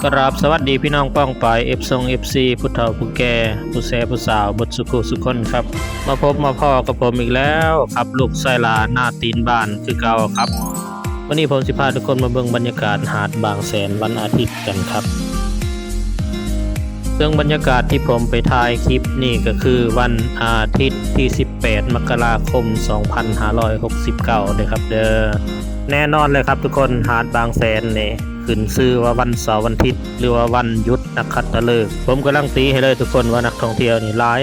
กราบสวัสดีพี่น้องป้องปายเอฟซีผู้เฒ่าผู้แก่ผู้แซ่ผู้สาวบทสุขุสุคนครับมาพบมาพ่อกับผมอีกแล้วครับลูกไซลาหน้าตีนบ้านคือเก่าครับวันนี้ผมสิพาทุกคนมาเบิ่งบรรยากาศหาดบางแสนวันอาทิตย์กันครับซึ่งบรรยากาศที่ผมไปถ่ายคลิปนี่ก็คือวันอาทิตย์ที่18 มกราคม 2569เลยครับเด้อแน่นอนเลยครับทุกคนหาดบางแสนนี่ขึ้นชื่อว่าวันเสาร์วันอาทิตย์หรือว่าวันหยุดนักขัตฤกษ์ผมกำลังตีให้เลยทุกคนว่านักท่องเที่ยวนี่หลาย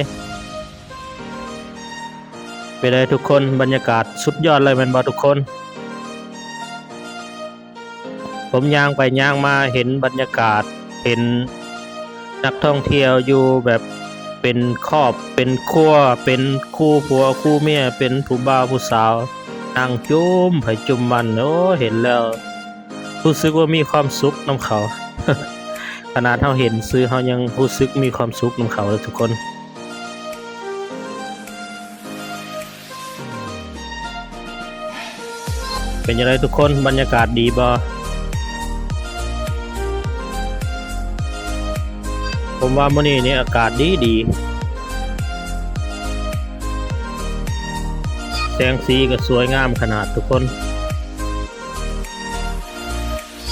ไปเลยทุกคนบรรยากาศสุดยอดเลยแม่นบ่ทุกคนผมย่างไปย่างมาเห็นบรรยากาศเห็นนักท่องเที่ยวอยู่แบบเป็นครอบเป็นครัวเป็นคู่ผัวคู่เมียเป็นผู้บ่าวผู้สาวนั่งจุ่มไผจุ่มมันโอ้เห็นแล้วรู้สึกว่ามีความสุขน้ำเขา ขนาดเราเห็นซื้อเรายังรู้สึกมีความสุขน้ำเขาเลยทุกคนเป็นยังไงทุกคนบรรยากาศดีบ่ผมว่ามื้อนี้นี่อากาศดีแสงสีก็สวยงามขนาดทุกคน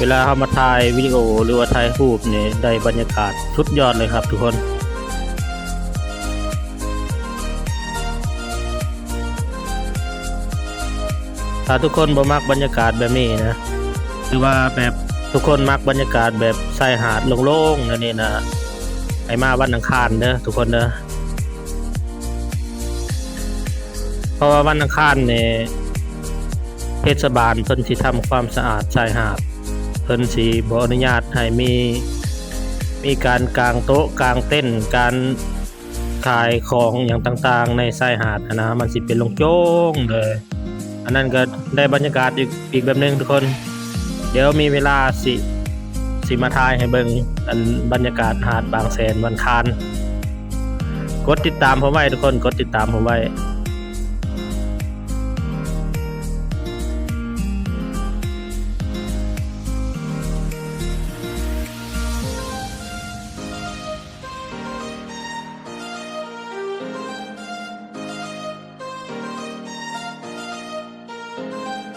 เวลาเรามาถ่ายวิดีโอหรือว่าถ่ายรูปเนี่ยได้บรรยากาศสุดยอดเลยครับทุกคนถ้าทุกคนบ่มักบรรยากาศแบบนี้นะหรือว่าแบบทุกคนมักบรรยากาศแบบชายหาดโล่งๆนี่นะให้มาวันอังคารเด้อทุกคนเด้อเพราะว่าวันอังคารเนี่ยเทศบาลเพิ่นสิทำความสะอาดชายหาดเพิ่นสิบ่อนุญาตให้มีการกางโต๊ะกางเต้นการขายของอย่างต่างๆในชายหาดนะมันสิเป็นโล่งๆเลยอันนั้นก็ได้บรรยากาศอีกแบบนึงทุกคนเดี๋ยวมีเวลาสิมาถ่ายให้เบิ่งอันบรรยากาศหาดบางแสนวันอังคารกดติดตามผมไว้ทุกคนกดติดตามผมไว้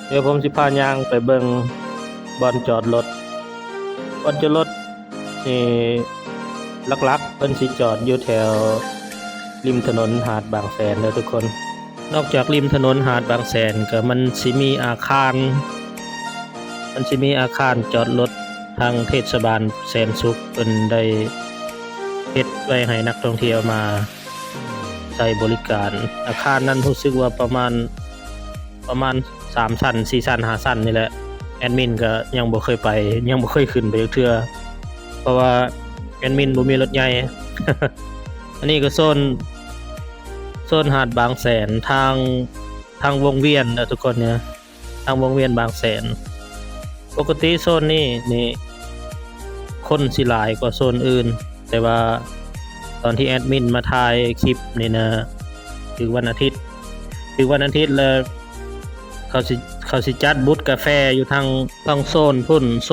เดี๋ยวผมสิพาย่างไปเบิ่งบ่อนจอดรถนี่หลักๆเพิ่นสิจอดอยู่แถวริมถนนหาดบางแสนเด้อทุกคนนอกจากริมถนนหาดบางแสนก็มันสิมีอาคารจอดรถทางเทศบาลแสนสุขเพิ่นได้เฮ็ดไว้ให้นักท่องเที่ยวมาใช้บริการอาคารนั้นรู้สึกว่าประมาณ3 ชั้น 4 ชั้น 5 ชั้นนี่แหละแอดมินก็ยังบ่เคยไปยังบ่เคยขึ้นไปเทื่อเพราะว่าแอดมินบ่มีรถใหญ่ อันนี้ก็โซนหาดบางแสนทางวงเวียนนะทุกคนเนี่ยทางวงเวียนบางแสนปกติโซนนี้นี่คนสิหลายกว่าโซนอื่นแต่ว่าตอนที่แอดมินมาถ่ายคลิปนี่นะคือวันอาทิตย์แล้วเขาสิจัดบูธกาแฟอยู่ทางโซนพุ่นโ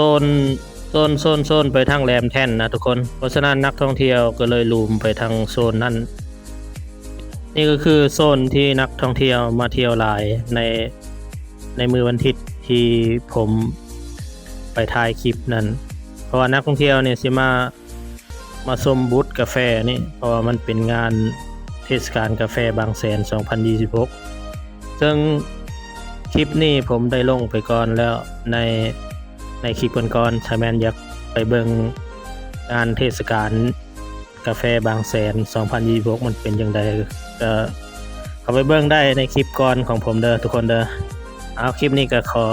ซนไปทางแหลมแท่นนะทุกคนเพราะฉะนั้นนักท่องเที่ยวก็เลยลูมไปทางโซนนั้นนี่ก็คือโซนที่นักท่องเที่ยวมาเที่ยวหลายในมือวันอาทิตย์ที่ผมไปถ่ายคลิปนั้นเพราะว่านักท่องเที่ยวเนี่ยสิมาชมบูธกาแฟนี่เพราะว่ามันเป็นงานเทศกาลกาแฟบางแสน 2026ซึ่งคลิปนี้ผมได้ลงไปก่อนแล้วในคลิปก่อนๆถ้าแม่นอยากไปเบิ่งงานเทศกาลกาแฟบางแสน 2026มันเป็นจังไดก็เข้าไปเบิ่งได้ในคลิปก่อนของผมเด้อทุกคนเด้อเอาคลิปนี้ก็ขอ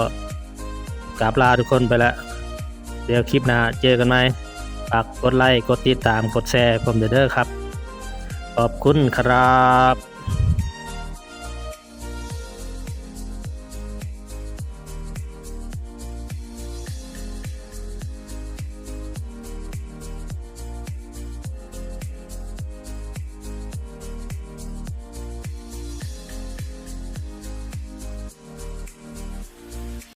กราบลาทุกคนไปแล้วเดี๋ยวคลิปหน้าเจอกันใหม่ฝากกดไลค์กดติดตามกดแชร์ผมเด้อครับขอบคุณครับ